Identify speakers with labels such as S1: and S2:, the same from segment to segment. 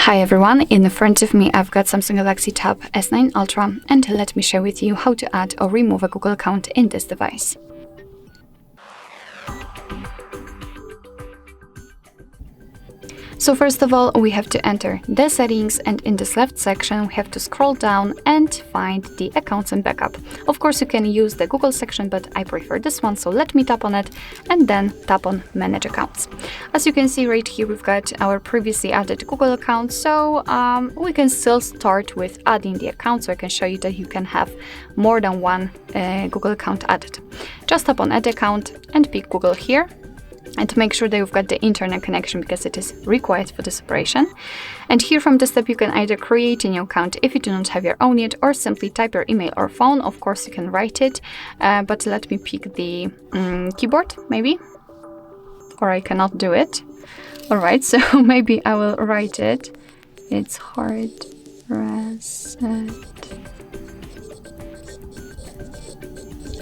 S1: Hi everyone, in front of me I've got Samsung Galaxy Tab S9 Ultra, and let me share with you how to add or remove a Google account in this device. So first of all, we have to enter the settings, and in this left section we have to scroll down and find the accounts and backup. Of course you can use the Google section, but I prefer this one, so let me tap on it and then tap on manage accounts. As you can see right here, we've got our previously added Google account, so we can still start with adding the account, so I can show you that you can have more than one Google account added. Just tap on add account and pick Google here, and make sure that you've got the internet connection because it is required for this operation. And here from this step you can either create a new account if you do not have your own yet, or simply type your email or phone. Of course you can write it, but let me pick the keyboard maybe, or I cannot do it. Alright, so maybe I will write it. It's HardReset.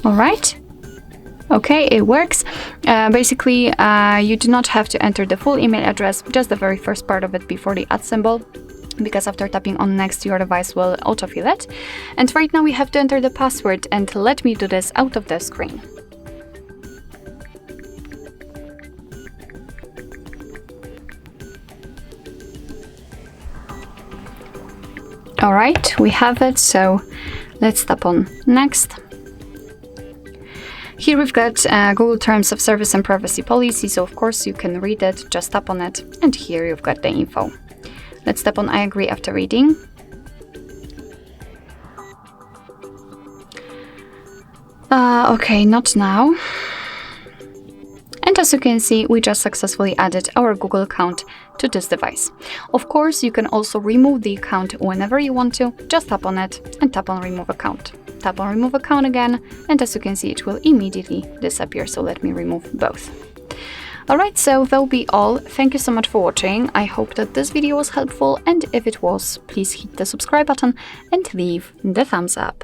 S1: Alright. Okay, it works. Basically, you do not have to enter the full email address, just the very first part of it before the @ symbol, because after tapping on next, your device will autofill it. And right now we have to enter the password, and let me do this out of the screen. All right, we have it, so let's tap on next. Here we've got Google Terms of Service and Privacy Policy, so of course you can read it, just tap on it, and here you've got the info. Let's tap on I agree after reading. Okay, not now. And as you can see, we just successfully added our Google account to this device. Of course, you can also remove the account whenever you want to. Just tap on it and tap on remove account. Tap on remove account again, and as you can see, it will immediately disappear. So let me remove both. Alright, so that'll be all. Thank you so much for watching. I hope that this video was helpful, and if it was, please hit the subscribe button and leave the thumbs up.